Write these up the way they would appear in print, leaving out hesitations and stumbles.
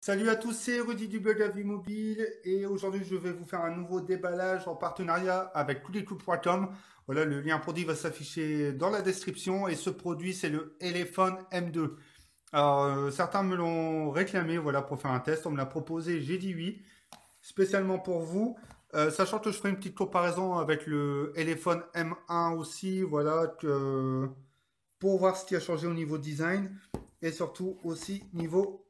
Salut à tous, c'est Rudy du blog Avis Mobile et aujourd'hui je vais vous faire un nouveau déballage en partenariat avec toulisclous.com. Voilà, le lien produit va s'afficher dans la description et ce produit c'est le Elephone M2. Alors certains me l'ont réclamé voilà pour faire un test, on me l'a proposé, j'ai dit oui, spécialement pour vous. Sachant que je ferai une petite comparaison avec le Elephone M1 aussi, voilà, pour voir ce qui a changé au niveau design et surtout aussi niveau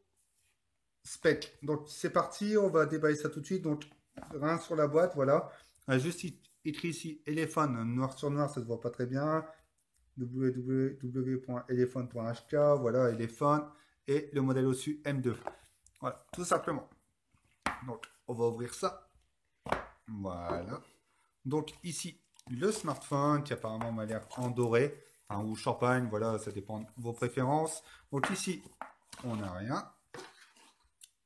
spec. Donc c'est parti, on va déballer ça tout de suite. Donc rien sur la boîte, voilà. Juste écrit ici Elephone, noir sur noir, ça se voit pas très bien. www.elephone.hk, voilà, Elephone et le modèle au-dessus M2. Voilà, tout simplement. Donc on va ouvrir ça. Voilà. Donc ici le smartphone qui apparemment m'a l'air en doré, enfin, ou champagne, voilà, ça dépend de vos préférences. Donc ici on n'a rien.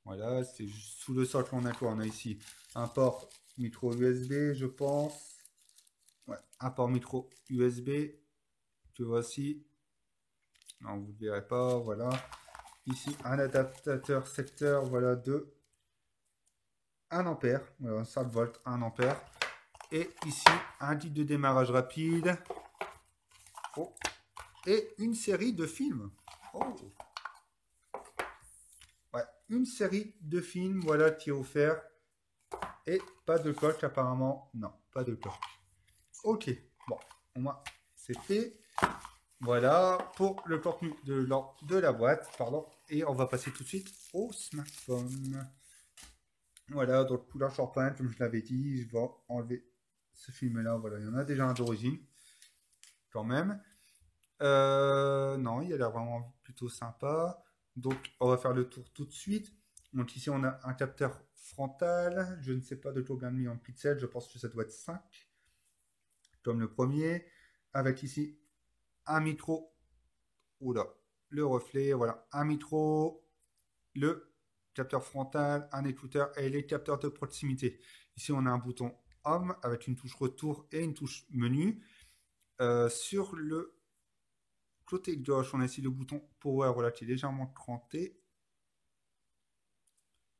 Voilà, c'est juste sous le socle, on a quoi? On a ici un port micro USB, je pense. Ouais, un port micro USB que voici. Non, vous ne verrez pas, voilà. Ici, un adaptateur secteur, voilà, de 1 ampère. Voilà, 5 volts, 1 ampère. Et ici, un kit de démarrage rapide. Oh. Et une série de films. Oh. Ouais, une série de films, voilà, qui est offert. Et pas de coque apparemment. Non, pas de coque. Ok, bon, au moins c'est fait. Voilà pour le contenu de la boîte, pardon. Et on va passer tout de suite au smartphone. Voilà, donc couleur champagne, comme je l'avais dit, je vais enlever ce film-là. Voilà, il y en a déjà un d'origine, quand même. Non, il a l'air vraiment plutôt sympa. Donc, on va faire le tour tout de suite. Donc ici, on a un capteur frontal. Je ne sais pas de combien de millions de pixels. Je pense que ça doit être 5, comme le premier. Avec ici un micro. Oula, le reflet, voilà, un micro, le capteur frontal, un écouteur et les capteurs de proximité. Ici, on a un bouton Home avec une touche retour et une touche menu. Sur le côté gauche, on a ici le bouton Power, voilà, qui est légèrement cranté.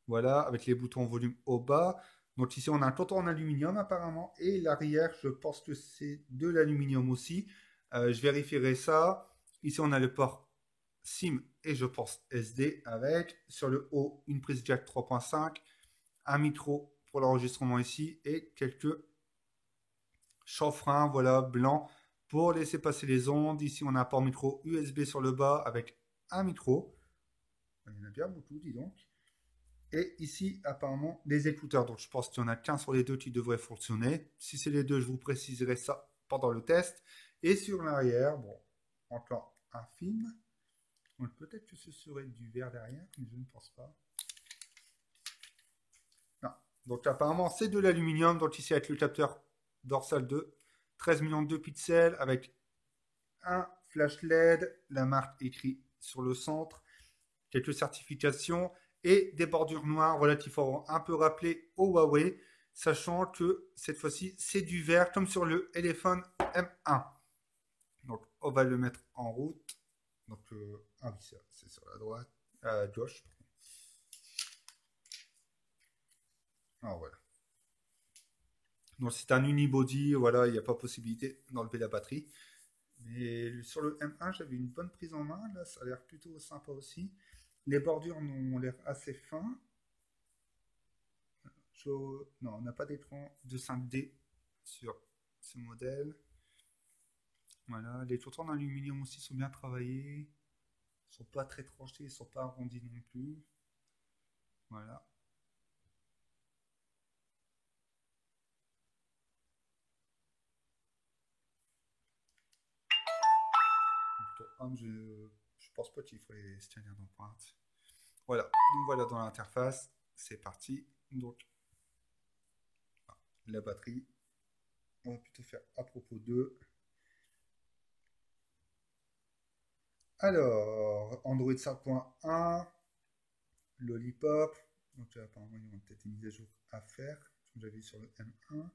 Voilà, avec les boutons volume au bas. Donc ici, on a un contour en aluminium apparemment. Et l'arrière, je pense que c'est de l'aluminium aussi. Je vérifierai ça. Ici, on a le port SIM et je pense SD avec. Sur le haut, une prise jack 3.5, un micro pour l'enregistrement ici et quelques chanfreins, voilà, blancs pour laisser passer les ondes. Ici, on a un port micro USB sur le bas avec un micro. Il y en a bien beaucoup, dis donc. Et ici, apparemment, les écouteurs. Donc, je pense qu'il y en a qu'un sur les deux qui devrait fonctionner. Si c'est les deux, je vous préciserai ça pendant le test. Et sur l'arrière, bon, encore un film. Donc, peut-être que ce serait du verre derrière, mais je ne pense pas. Non. Donc, apparemment, c'est de l'aluminium. Donc, ici, avec le capteur dorsal de 13 millions de pixels, avec un flash LED, la marque écrit sur le centre, quelques certifications et des bordures noires relativement un peu rappelées au Huawei, sachant que cette fois-ci c'est du vert comme sur le Elephone M1. Donc on va le mettre en route. Donc ah oui, c'est sur la droite, à gauche. Ah voilà. Donc c'est un unibody, voilà, il n'y a pas possibilité d'enlever la batterie. Mais sur le M1, j'avais une bonne prise en main, là ça a l'air plutôt sympa aussi. Les bordures ont l'air assez fins. Non, on n'a pas d'écran de 5D sur ce modèle. Voilà, les tourtons en aluminium aussi sont bien travaillés. Ils ne sont pas très tranchés, ils ne sont pas arrondis non plus. Voilà. Je pense pas qu'il faut les scanners d'empreinte. Voilà, donc voilà dans l'interface. C'est parti. Donc, la batterie. On va plutôt faire à propos d'eux. Alors, Android 5.1, Lollipop. Donc, apparemment, il y aura peut-être une mise à jour à faire, comme j'avais vu sur le M1.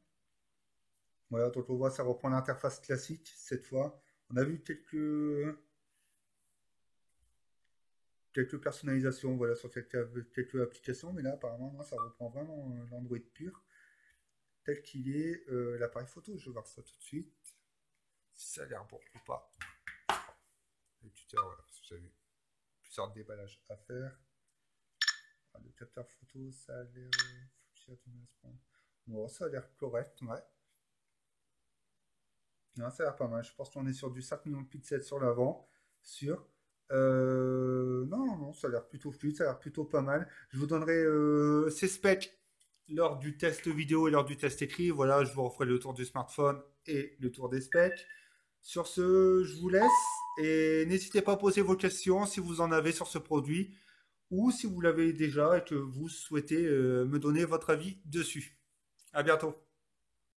Voilà, donc on voit, ça reprend l'interface classique cette fois. On a vu quelques quelques personnalisations, voilà, sur quelques applications, mais là, apparemment, non, ça reprend vraiment l'Android pur, tel qu'il est. L'appareil photo, je vais voir ça tout de suite. Si ça a l'air bon ou pas. Le tuteur, voilà, parce que j'avais plusieurs déballages à faire. Ah, le capteur photo, ça a l'air. Bon, ça a l'air correct, ouais. Non, ça a l'air pas mal. Je pense qu'on est sur du 5 millions de pixels sur l'avant. Sur. Non, non, ça a l'air plutôt fluide, ça a l'air plutôt pas mal. Je vous donnerai ces specs lors du test vidéo et lors du test écrit. Voilà, je vous referai le tour du smartphone et le tour des specs. Sur ce, je vous laisse et n'hésitez pas à poser vos questions si vous en avez sur ce produit ou si vous l'avez déjà et que vous souhaitez me donner votre avis dessus. À bientôt.